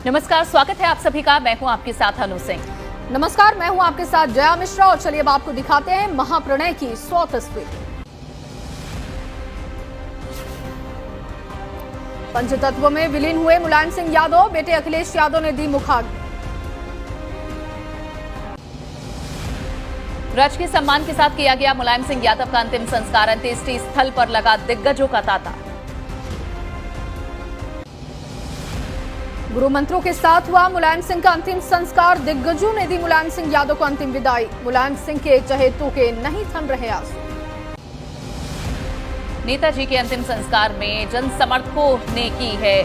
नमस्कार, स्वागत है आप सभी का। मैं हूं आपके साथ अनु सिंह। नमस्कार, मैं हूं आपके साथ जया मिश्रा और चलिए अब आपको दिखाते हैं महाप्रणय की 100 तस्वीर। पंचतत्व में विलीन हुए मुलायम सिंह यादव, बेटे अखिलेश यादव ने दी मुखाग्नि। राजकीय सम्मान के साथ किया गया मुलायम सिंह यादव का अंतिम संस्कार। अंत्येष्टि स्थल पर लगा दिग्गजों का तांता। गुरु मंत्रों के साथ हुआ मुलायम सिंह का अंतिम संस्कार। दिग्गजों ने दी मुलायम सिंह यादव को अंतिम विदाई। मुलायम सिंह के चहेतों के नहीं थम रहे आंसू। नेताजी के अंतिम संस्कार में जन समर्थकों ने की है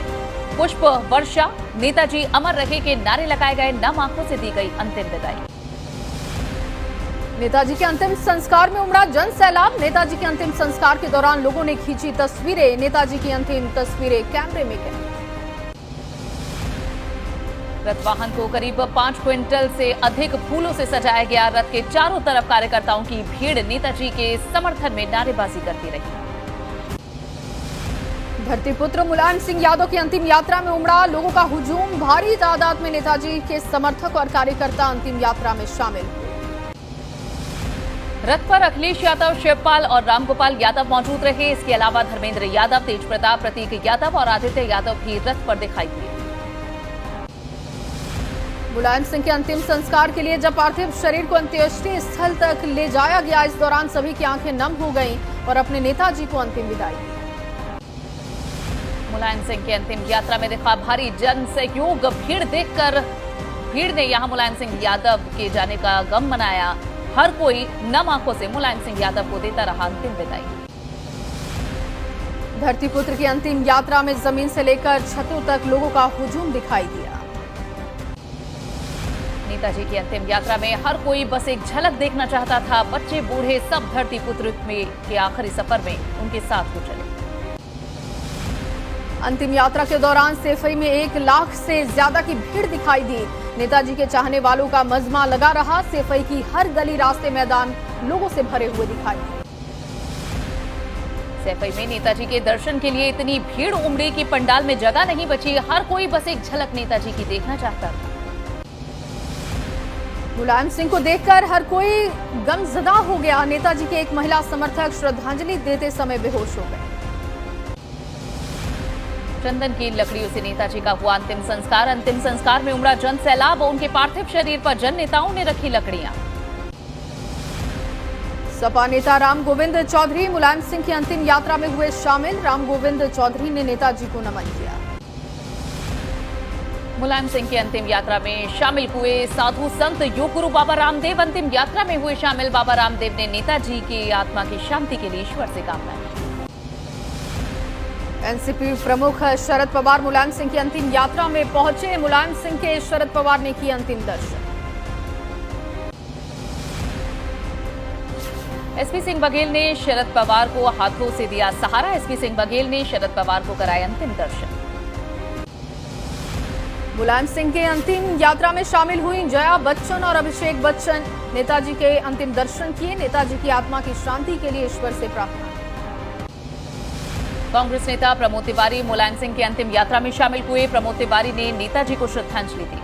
पुष्प वर्षा। नेताजी अमर रहे के नारे लगाए गए। नम आंखों से दी गई अंतिम विदाई। नेताजी के अंतिम संस्कार में उमड़ा जन सैलाब। नेताजी के अंतिम संस्कार के दौरान लोगों ने खींची तस्वीरें। नेताजी की अंतिम तस्वीरें कैमरे में कैद। रथ वाहन को करीब 5 क्विंटल से अधिक फूलों से सजाया गया। रथ के चारों तरफ कार्यकर्ताओं की भीड़ नेताजी के समर्थन में नारेबाजी करती रही। धरतीपुत्र मुलायम सिंह यादव की अंतिम यात्रा में उमड़ा लोगों का हुजूम। भारी तादाद में नेताजी के समर्थक और कार्यकर्ता अंतिम यात्रा में शामिल हुए। रथ पर अखिलेश यादव, शिवपाल और रामगोपाल यादव मौजूद रहे। इसके अलावा धर्मेंद्र यादव, तेज प्रताप, प्रतीक यादव और आदित्य यादव भी रथ पर दिखाई दिए। मुलायम सिंह के अंतिम संस्कार के लिए जब पार्थिव शरीर को अंत्येष्टि स्थल तक ले जाया गया, इस दौरान सभी की आंखें नम हो गईं और अपने नेताजी को अंतिम विदाई दी। मुलायम सिंह की अंतिम यात्रा में दिखा भारी जन सहयोग। भीड़ ने यहां मुलायम सिंह यादव के जाने का गम मनाया। हर कोई नम आंखों से मुलायम सिंह यादव को देता रहा अंतिम विदाई। धरतीपुत्र की अंतिम यात्रा में जमीन से लेकर छतों तक लोगों का हुजूम दिखाई दिया। नेताजी की अंतिम यात्रा में हर कोई बस एक झलक देखना चाहता था। बच्चे बूढ़े सब धरतीपुत्र के आखिरी सफर में उनके साथ हो चले। अंतिम यात्रा के दौरान सैफई में 1 लाख से ज्यादा की भीड़ दिखाई दी। नेताजी के चाहने वालों का मजमा लगा रहा। सैफई की हर गली, रास्ते, मैदान लोगों से भरे हुए दिखाई दिए। सैफई में नेताजी के दर्शन के लिए इतनी भीड़ उमड़ी कि पंडाल में जगह नहीं बची। हर कोई बस एक झलक नेताजी की देखना चाहता था। मुलायम सिंह को देखकर हर कोई गमजदा हो गया। नेताजी के एक महिला समर्थक श्रद्धांजलि देते समय बेहोश हो गए। चंदन की लकड़ियों से नेताजी का हुआ अंतिम संस्कार। अंतिम संस्कार में उमड़ा जन सैलाब। उनके पार्थिव शरीर पर जन नेताओं ने रखी लकड़ियां। सपा नेता राम गोविंद चौधरी मुलायम सिंह की अंतिम यात्रा में हुए शामिल। राम गोविंद चौधरी ने नेताजी को नमन किया। मुलायम सिंह की अंतिम यात्रा में शामिल हुए साधु संत योग गुरु बाबा रामदेव अंतिम यात्रा में हुए शामिल। बाबा रामदेव ने नेताजी की आत्मा की शांति के लिए ईश्वर से कामना की। एनसीपी प्रमुख शरद पवार मुलायम सिंह की अंतिम यात्रा में पहुंचे। मुलायम सिंह के शरद पवार ने किए अंतिम दर्शन। एसपी सिंह बघेल ने शरद पवार को हाथों से दिया सहारा। एसपी सिंह बघेल ने शरद पवार को कराए अंतिम दर्शन। मुलायम सिंह के अंतिम यात्रा में शामिल हुई जया बच्चन और अभिषेक बच्चन। नेताजी के अंतिम दर्शन किए। नेताजी की आत्मा की शांति के लिए ईश्वर से प्रार्थना। कांग्रेस नेता प्रमोद तिवारी मुलायम सिंह की अंतिम यात्रा में शामिल हुए। प्रमोद तिवारी ने नेताजी को श्रद्धांजलि दी।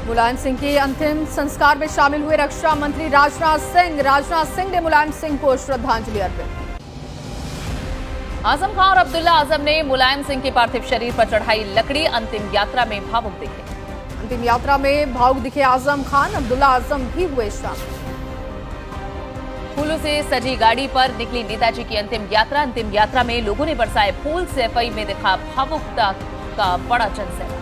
मुलायम सिंह के अंतिम संस्कार में शामिल हुए रक्षा मंत्री राजनाथ सिंह। राजनाथ सिंह ने मुलायम सिंह को श्रद्धांजलि अर्पित की। आजम खान और अब्दुल्ला आजम ने मुलायम सिंह के पार्थिव शरीर पर चढ़ाई लकड़ी। अंतिम यात्रा में भावुक दिखे। अंतिम यात्रा में भावुक दिखे आजम खान। अब्दुल्ला आजम भी हुए शामिल। फूलों से सजी गाड़ी पर निकली नेताजी की अंतिम यात्रा। अंतिम यात्रा में लोगों ने बरसाए फूल। सैफई में दिखा भावुकता का बड़ा जनसैलाब।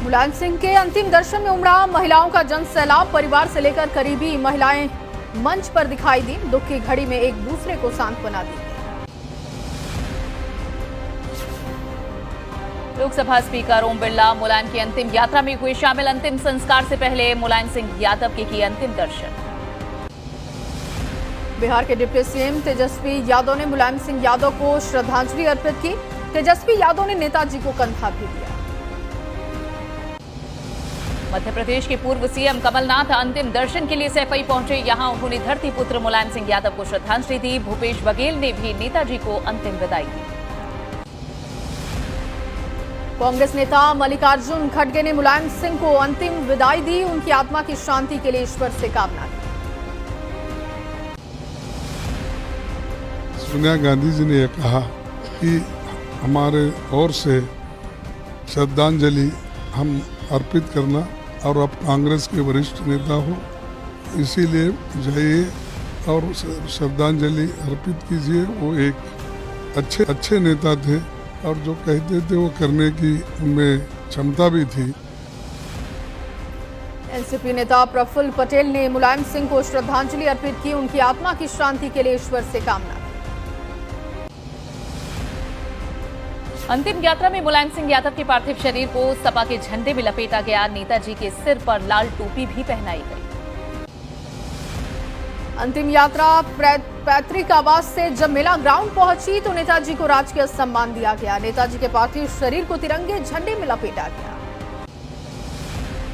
मुलायम सिंह के अंतिम दर्शन में उमड़ा महिलाओं का जनसैलाब। परिवार से लेकर करीबी महिलाएं मंच पर दिखाई दी। दुख की घड़ी में एक दूसरे को सांत्वना दी। लोकसभा स्पीकर ओम बिरला मुलायम की अंतिम यात्रा में हुए शामिल। अंतिम संस्कार से पहले मुलायम सिंह यादव के किए अंतिम दर्शन। बिहार के डिप्टी सीएम तेजस्वी यादव ने मुलायम सिंह यादव को श्रद्धांजलि अर्पित की। तेजस्वी यादव ने नेताजी को कंधा भी दिया। मध्य प्रदेश के पूर्व सीएम कमलनाथ अंतिम दर्शन के लिए सैफई पहुंचे। यहां उन्होंने धरतीपुत्र मुलायम सिंह यादव को श्रद्धांजलि दी। भूपेश बघेल ने भी नेताजी को अंतिम विदाई दी। कांग्रेस नेता मल्लिकार्जुन खड़गे ने मुलायम सिंह को अंतिम विदाई दी। उनकी आत्मा की शांति के लिए ईश्वर से कामना की। सोनिया गांधी जी ने यह कहा कि हमारे ओर से श्रद्धांजलि हम अर्पित करना, और आप कांग्रेस के वरिष्ठ नेता हो, इसीलिए जाइए और श्रद्धांजलि अर्पित कीजिए। वो एक अच्छे नेता थे और जो कहते थे वो करने की उनमें क्षमता भी थी। एनसीपी नेता प्रफुल्ल पटेल ने मुलायम सिंह को श्रद्धांजलि अर्पित की। उनकी आत्मा की शांति के लिए ईश्वर से कामना की। अंतिम यात्रा में मुलायम सिंह यादव के पार्थिव शरीर को सपा के झंडे में लपेटा गया। नेताजी के सिर पर लाल टोपी भी पहनाई गई। अंतिम यात्रा पैतृक आवास से जब मेला ग्राउंड पहुंची तो नेताजी को राजकीय सम्मान दिया गया। नेताजी के पार्थिव शरीर को तिरंगे झंडे में लपेटा गया।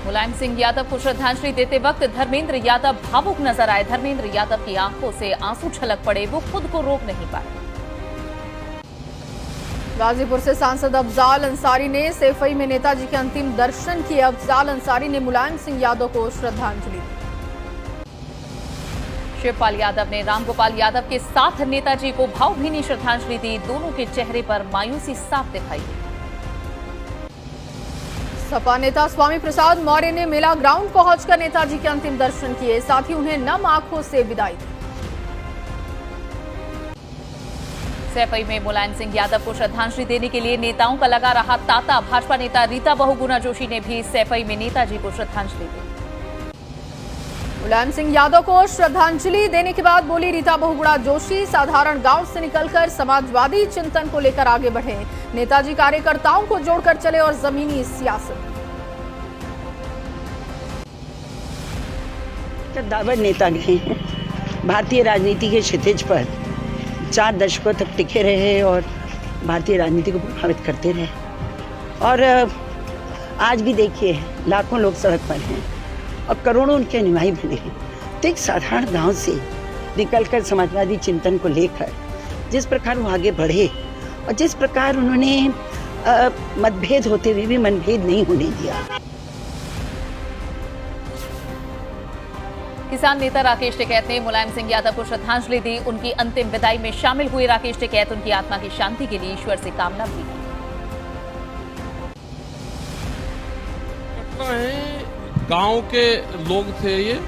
मुलायम सिंह यादव को श्रद्धांजलि देते वक्त धर्मेंद्र यादव भावुक नजर आए। धर्मेंद्र यादव की आंखों से आंसू छलक पड़े। वो खुद को रोक नहीं पाए। गाजीपुर से सांसद अफजाल अंसारी ने सैफई में नेताजी के अंतिम दर्शन किए। अफजाल अंसारी ने मुलायम सिंह यादव को श्रद्धांजलि दी। शिवपाल यादव ने रामगोपाल यादव के साथ नेताजी को भावभीनी श्रद्धांजलि दी। दोनों के चेहरे पर मायूसी साफ दिखाई दी। सपा नेता स्वामी प्रसाद मौर्य ने मेला ग्राउंड पहुंचकर नेताजी के अंतिम दर्शन किए। साथ ही उन्हें नम आंखों से विदाई दी। सैफई में मुलायम सिंह यादव को श्रद्धांजलि देने के लिए नेताओं का लगा रहा तांता। भाजपा नेता रीता बहुगुणा जोशी ने भी सैफई में नेताजी को श्रद्धांजलि दी। मुलायम सिंह यादव को श्रद्धांजलि देने के बाद बोली रीता बहुगुणा जोशी, साधारण गांव से निकलकर समाजवादी चिंतन को लेकर आगे बढ़े। नेताजी कार्यकर्ताओं को जोड़कर चले और जमीनी सियासत। कद्दावर नेता गए हैं, भारतीय राजनीति के क्षितिज पर 4 दशकों तक टिके रहे और भारतीय राजनीति को प्रभावित करते रहे। और आज भी देखिए लाखों लोग सड़क पर हैं और करोड़ों उनके अनुयायी बने हैं। तो एक साधारण गांव से निकलकर समाजवादी चिंतन को लेकर जिस प्रकार वो आगे बढ़े और जिस प्रकार उन्होंने मतभेद होते हुए भी मनभेद नहीं होने दिया। किसान नेता राकेश टिकैत ने मुलायम सिंह यादव को श्रद्धांजलि दी। उनकी अंतिम विदाई में शामिल हुए राकेश टिकैत उनकी आत्मा की शांति के लिए ईश्वर से कामना भी की। घटना है, गांव के लोग थे ये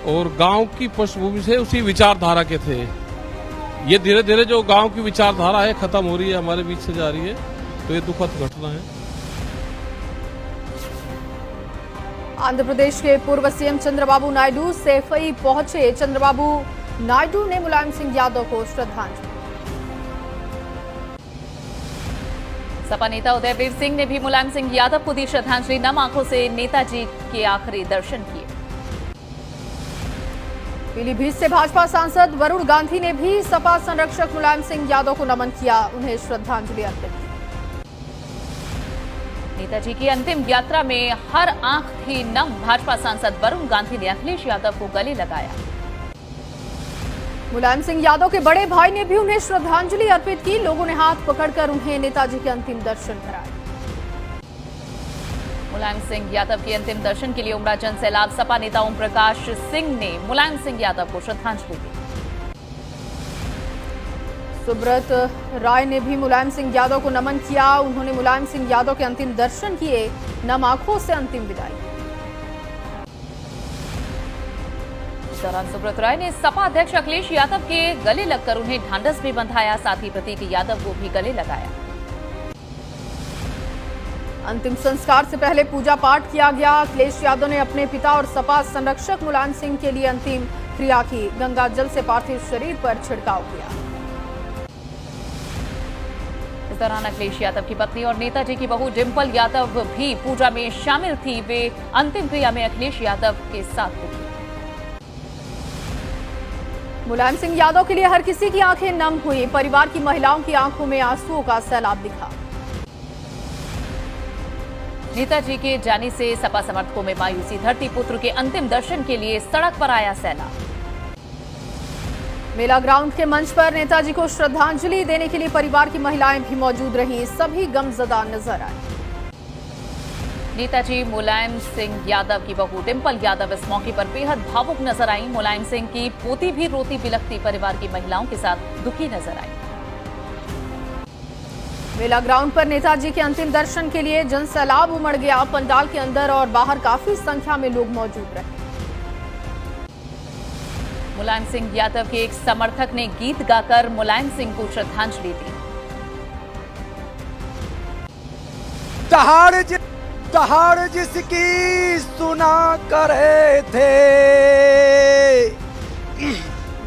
और गांव की पृष्ठभूमि से उसी विचारधारा के थे। ये धीरे धीरे जो गांव की विचारधारा है खत्म हो रही है, हमारे बीच से जा रही है, तो ये दुखद घटना है। आंध्र प्रदेश के पूर्व सीएम चंद्रबाबू नायडू सैफई पहुंचे। चंद्रबाबू नायडू ने मुलायम सिंह यादव को श्रद्धांजलि। सपा नेता उदयवीर सिंह ने भी मुलायम सिंह यादव को दी श्रद्धांजलि। नम आंखों से नेताजी के आखिरी दर्शन किए। पीलीभीत से भाजपा सांसद वरुण गांधी ने भी सपा संरक्षक मुलायम सिंह यादव को नमन किया। उन्हें श्रद्धांजलि अर्पित की। नेताजी की अंतिम यात्रा में हर आंख थी नम। भाजपा सांसद वरुण गांधी ने अखिलेश यादव को गले लगाया। मुलायम सिंह यादव के बड़े भाई ने भी उन्हें श्रद्धांजलि अर्पित की। लोगों ने हाथ पकड़कर उन्हें नेताजी के अंतिम दर्शन कराए। मुलायम सिंह यादव के अंतिम दर्शन के लिए उमड़ा जन सैलाब। सपा नेता ओम प्रकाश सिंह ने मुलायम सिंह यादव को श्रद्धांजलि दी। सुब्रत राय ने भी मुलायम सिंह यादव को नमन किया। उन्होंने मुलायम सिंह यादव के अंतिम दर्शन किए। नम आंखों से अंतिम विदाई। इस दौरान सुब्रत राय ने सपा अध्यक्ष अखिलेश यादव के गले लगकर उन्हें ढांढस भी बंधाया। साथ ही प्रतीक यादव को भी गले लगाया। अंतिम संस्कार से पहले पूजा पाठ किया गया। अखिलेश यादव ने अपने पिता और सपा संरक्षक मुलायम सिंह के लिए अंतिम क्रिया की। गंगा जल से पार्थिव शरीर पर छिड़काव किया। इस दौरान अखिलेश यादव की पत्नी और नेताजी की बहू डिंपल यादव भी पूजा में शामिल थी। वे अंतिम क्रिया में अखिलेश यादव के साथ थी। मुलायम सिंह यादव के लिए हर किसी की आंखें नम हुई। परिवार की महिलाओं की आंखों में आंसुओं का सैलाब दिखा। नेताजी के जाने से सपा समर्थकों में मायूसी। धरती पुत्र के अंतिम दर्शन के लिए सड़क पर आया सैलाब। मेला ग्राउंड के मंच पर नेताजी को श्रद्धांजलि देने के लिए परिवार की महिलाएं भी मौजूद रहीं। सभी गमजदा नजर आए। नेताजी मुलायम सिंह यादव की बहू डिंपल यादव इस मौके पर बेहद भावुक नजर आई। मुलायम सिंह की पोती भी रोती बिलखती परिवार की महिलाओं के साथ दुखी नजर आई। मेला ग्राउंड पर नेताजी के अंतिम दर्शन के लिए जनसैलाब उमड़ गया। पंडाल के अंदर और बाहर काफी संख्या में लोग मौजूद रहे। मुलायम सिंह यादव के एक समर्थक ने गीत गाकर मुलायम सिंह को श्रद्धांजलि दी। दहाड़ जिसकी सुना करे थे,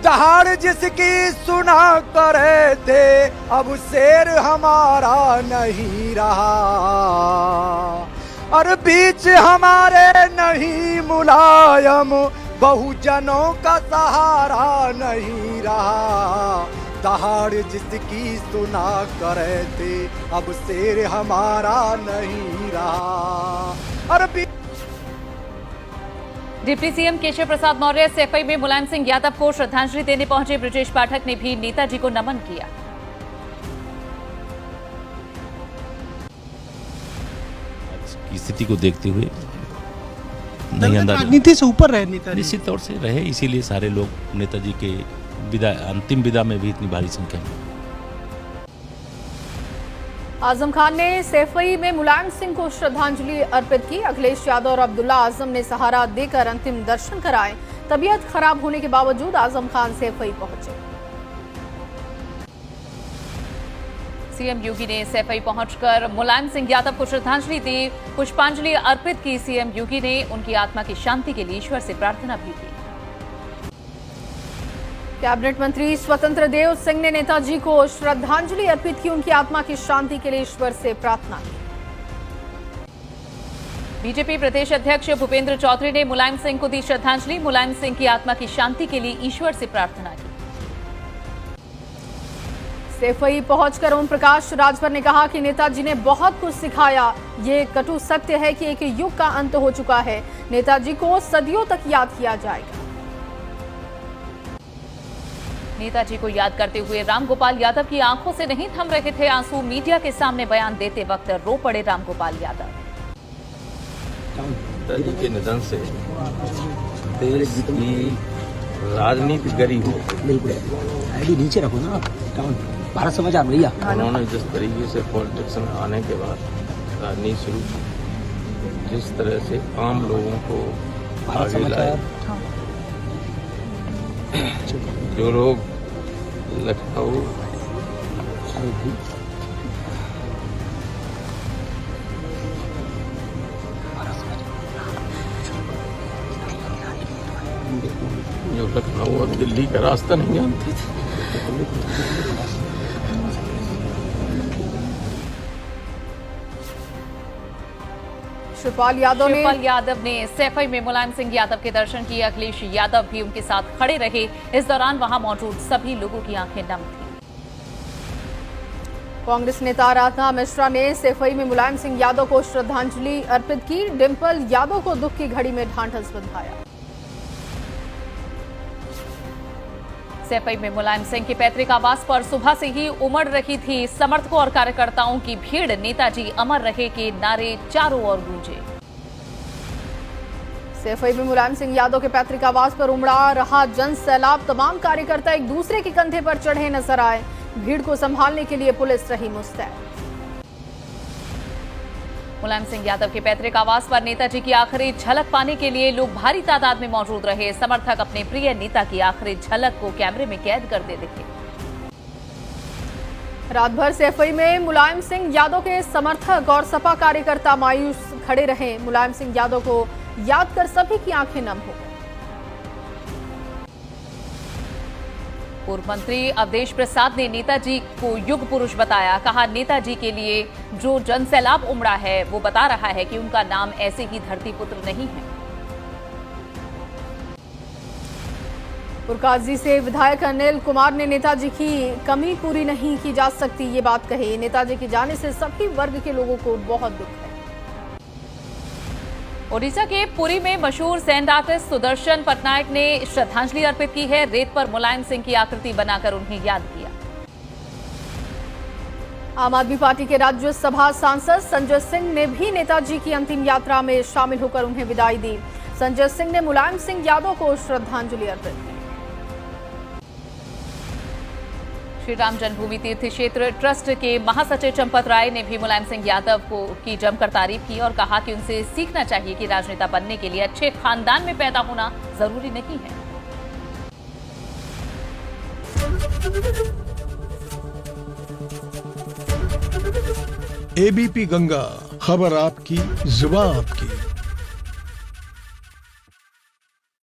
दहाड़ जिसकी सुना करे थे, अब शेर हमारा नहीं रहा, और बीच हमारे नहीं मुलायम, बहुजनों का सहारा नहीं रहा। दहाड़ जिसकी सुना करे थे, अब शेर हमारा नहीं रहा, और डिप्टी सीएम केशव प्रसाद मौर्य सैफई में मुलायम सिंह यादव को श्रद्धांजलि देने पहुंचे। ब्रजेश पाठक ने भी नेताजी को नमन किया। की स्थिति को देखते हुए नहीं अंदाजा, राजनीति से ऊपर रहे नेताजी, निश्चित तौर से रहे, इसीलिए सारे लोग नेताजी के विदा, अंतिम विदा में भी इतनी भारी संख्या में। आजम खान ने सैफई में मुलायम सिंह को श्रद्धांजलि अर्पित की। अखिलेश यादव और अब्दुल्ला आजम ने सहारा देकर अंतिम दर्शन कराए। तबीयत खराब होने के बावजूद आजम खान सैफई पहुंचे। सीएम योगी ने सैफई पहुंचकर मुलायम सिंह यादव को श्रद्धांजलि दी, पुष्पांजलि अर्पित की। सीएम योगी ने उनकी आत्मा की शांति के लिए ईश्वर से प्रार्थना भी की। कैबिनेट मंत्री स्वतंत्र देव सिंह ने नेताजी को श्रद्धांजलि अर्पित की। उनकी आत्मा की शांति के लिए ईश्वर से प्रार्थना की। बीजेपी प्रदेश अध्यक्ष भूपेंद्र चौधरी ने मुलायम सिंह को दी श्रद्धांजलि। मुलायम सिंह की आत्मा की शांति के लिए ईश्वर से प्रार्थना की। सैफई पहुंचकर ओम प्रकाश राजभर ने कहा कि नेताजी ने बहुत कुछ सिखाया। ये कटु सत्य है कि एक युग का अंत हो चुका है। नेताजी को सदियों तक याद किया जाएगा। नेताजी को याद करते हुए रामगोपाल यादव की आंखों से नहीं थम रहे थे आंसू। मीडिया के सामने बयान देते वक्त रो पड़े रामगोपाल यादव। नेताजी के निधन से देश की राजनीति गरी हो। बिल्कुल नीचे रखो ना, भारत समाचार भैया। उन्होंने जिस तरीके से पॉलिटिक्स में आने के बाद राजनीति शुरू की, जिस तरह से आम लोगों को आगे लाए, जो लोग लखनऊ जो लखनऊ और दिल्ली का रास्ता नहीं जानते थे, शिवपाल यादव ने सैफई में मुलायम सिंह यादव के दर्शन किए। अखिलेश यादव भी उनके साथ खड़े रहे। इस दौरान वहां मौजूद सभी लोगों की आंखें नम थीं। कांग्रेस नेता आराधना मिश्रा ने सैफई में मुलायम सिंह यादव को श्रद्धांजलि अर्पित की। डिंपल यादव को दुख की घड़ी में ढांढस बंधाया। सैफई में मुलायम सिंह के पैतृक आवास पर सुबह से ही उमड़ रही थी समर्थकों और कार्यकर्ताओं की भीड़। नेताजी अमर रहे के नारे चारों ओर गूंजे। सैफई में मुलायम सिंह यादव के पैतृक आवास पर उमड़ा रहा जन सैलाब। तमाम कार्यकर्ता एक दूसरे के कंधे पर चढ़े नजर आए। भीड़ को संभालने के लिए पुलिस रही मुस्तैद। मुलायम सिंह यादव के पैतृक आवास पर नेताजी की आखिरी झलक पाने के लिए लोग भारी तादाद में मौजूद रहे। समर्थक अपने प्रिय नेता की आखिरी झलक को कैमरे में कैद करते दिखे। रात भर सैफई में मुलायम सिंह यादव के समर्थक और सपा कार्यकर्ता मायूस खड़े रहे। मुलायम सिंह यादव को याद कर सभी की आंखें नम हो गई। पूर्व मंत्री अवधेश प्रसाद ने नेताजी को युग पुरुष बताया। कहा, नेताजी के लिए जो जनसैलाब उमड़ा है वो बता रहा है कि उनका नाम ऐसे ही धरती पुत्र नहीं है। पुरकाजी से विधायक अनिल कुमार ने नेताजी की कमी पूरी नहीं की जा सकती ये बात कही। नेताजी के जाने से सभी वर्ग के लोगों को बहुत दुख है। ओडिशा के पुरी में मशहूर सैंड आर्टिस्ट सुदर्शन पटनायक ने श्रद्धांजलि अर्पित की है। रेत पर मुलायम सिंह की आकृति बनाकर उन्हें याद किया। आम आदमी पार्टी के राज्यसभा सांसद संजय सिंह ने भी नेताजी की अंतिम यात्रा में शामिल होकर उन्हें विदाई दी। संजय सिंह ने मुलायम सिंह यादव को श्रद्धांजलि अर्पित की। श्री राम जन्मभूमि तीर्थ क्षेत्र ट्रस्ट के महासचिव चंपत राय ने भी मुलायम सिंह यादव की जमकर तारीफ की और कहा कि उनसे सीखना चाहिए कि राजनेता बनने के लिए अच्छे खानदान में पैदा होना जरूरी नहीं है। एबीपी गंगा, खबर आपकी, जुबान आपकी।